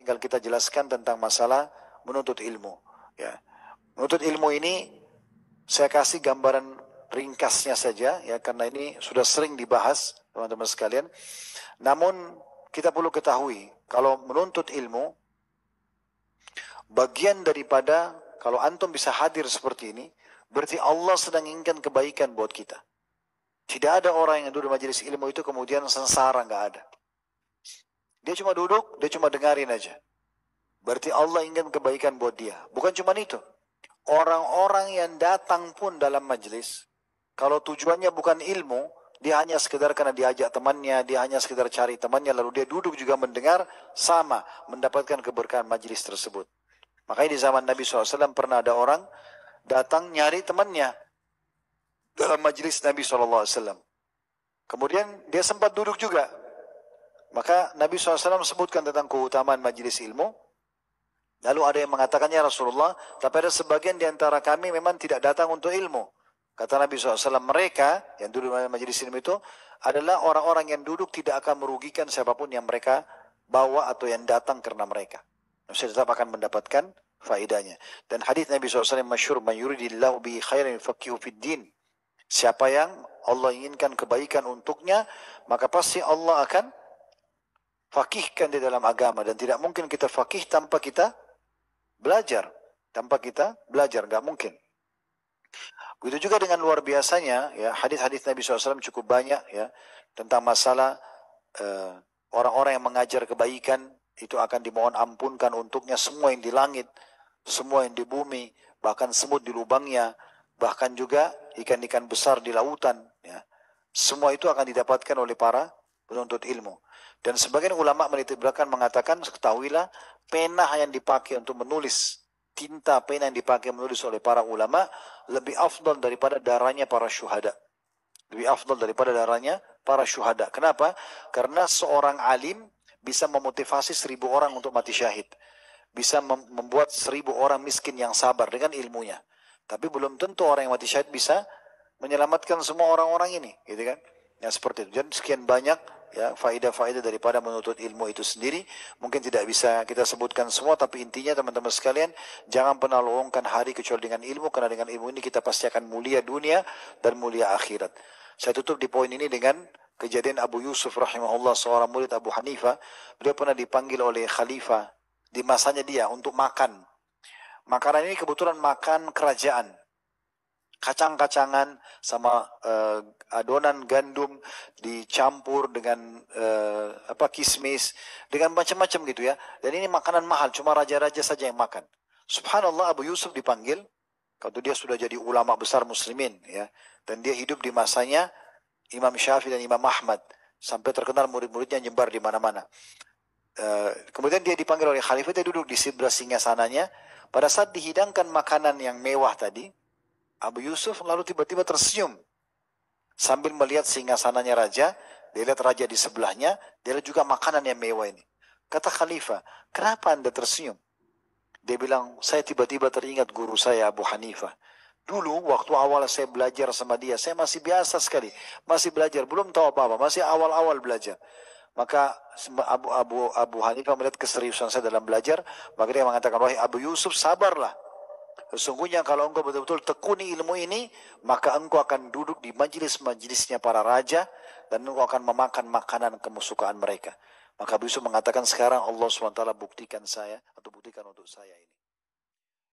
tinggal kita jelaskan tentang masalah menuntut ilmu. Ya. Menuntut ilmu ini saya kasih gambaran ringkasnya saja, ya, karena ini sudah sering dibahas teman-teman sekalian. Namun kita perlu ketahui, kalau menuntut ilmu, bagian daripada kalau antum bisa hadir seperti ini, berarti Allah sedang inginkan kebaikan buat kita. Tidak ada orang yang duduk di majelis ilmu itu kemudian sengsara, nggak ada. Dia cuma duduk, dia cuma dengarin aja. Berarti Allah ingin kebaikan buat dia. Bukan cuma itu. Orang-orang yang datang pun dalam majelis, kalau tujuannya bukan ilmu, dia hanya sekedar karena diajak temannya, dia hanya sekedar cari temannya, lalu dia duduk juga mendengar, sama, mendapatkan keberkahan majelis tersebut. Makanya di zaman Nabi SAW pernah ada orang datang nyari temannya dalam majelis Nabi SAW. Kemudian dia sempat duduk juga. Maka Nabi SAW sebutkan tentang keutamaan majelis ilmu. Lalu ada yang mengatakannya Rasulullah, tapi ada sebagian di antara kami memang tidak datang untuk ilmu. Kata Nabi SAW, mereka yang duduk dalam majelis ilmu itu adalah orang-orang yang duduk tidak akan merugikan siapapun yang mereka bawa atau yang datang karena mereka. Mereka tetap akan mendapatkan faedahnya. Dan hadis Nabi SAW yang masyhur, "Man yuridillahu bihi khairan yufaqihuhu fid din." Siapa yang Allah inginkan kebaikan untuknya, maka pasti Allah akan fakihkan di dalam agama. Dan tidak mungkin kita fakih tanpa kita belajar. Tanpa kita belajar, nggak mungkin. Begitu juga dengan luar biasanya, ya, hadis-hadis Nabi SAW cukup banyak, ya, tentang masalah orang-orang yang mengajar kebaikan, itu akan dimohon ampunkan untuknya semua yang di langit, semua yang di bumi, bahkan semut di lubangnya, bahkan juga ikan-ikan besar di lautan. Ya. Semua itu akan didapatkan oleh para penuntut ilmu. Dan sebagian ulama menitik belakang mengatakan, ketahuilah, pena yang dipakai untuk menulis, tinta pena yang dipakai menulis oleh para ulama, lebih afdal daripada darahnya para syuhada. Lebih afdal daripada darahnya para syuhada. Kenapa? Karena seorang alim bisa memotivasi 1000 orang untuk mati syahid. Bisa membuat 1000 orang miskin yang sabar dengan ilmunya. Tapi belum tentu orang yang mati syahid bisa menyelamatkan semua orang-orang ini, gitu kan? Ya seperti itu. Dan sekian banyak, ya, faedah-faedah daripada menuntut ilmu itu sendiri. Mungkin tidak bisa kita sebutkan semua, tapi intinya teman-teman sekalian, jangan pernah lowongkan hari kecuali dengan ilmu, karena dengan ilmu ini kita pasti akan mulia dunia dan mulia akhirat. Saya tutup di poin ini dengan kejadian Abu Yusuf rahimahullah, seorang murid Abu Hanifah. Beliau pernah dipanggil oleh khalifah di masanya dia untuk makan. Makanan ini kebetulan makan kerajaan. Kacang-kacangan sama adonan gandum dicampur dengan kismis, dengan macam-macam gitu ya. Dan ini makanan mahal, cuma raja-raja saja yang makan. Subhanallah, Abu Yusuf dipanggil, kalau dia sudah jadi ulama besar muslimin, ya. Dan dia hidup di masanya Imam Syafi'i dan Imam Ahmad, sampai terkenal murid-muridnya nyebar di mana-mana. Kemudian dia dipanggil oleh khalifah, dia duduk di sebelah singgasananya. Pada saat dihidangkan makanan yang mewah tadi, Abu Yusuf lalu tiba-tiba tersenyum. Sambil melihat singgasananya raja, dia lihat raja di sebelahnya, dia lihat juga makanan yang mewah ini. Kata khalifah, kenapa Anda tersenyum? Dia bilang, saya tiba-tiba teringat guru saya Abu Hanifah. Dulu waktu awal saya belajar sama dia, saya masih biasa sekali. Masih belajar, belum tahu apa-apa, masih awal-awal belajar. Maka Abu Hanifah melihat keseriusan saya dalam belajar, maka dia mengatakan, wahai Abu Yusuf, sabarlah. Sesungguhnya kalau engkau betul-betul tekuni ilmu ini, maka engkau akan duduk di majelis-majelisnya para raja, dan engkau akan memakan makanan kesukaan mereka. Maka Abu Yusuf mengatakan, sekarang Allah SWT buktikan saya, atau buktikan untuk saya ini.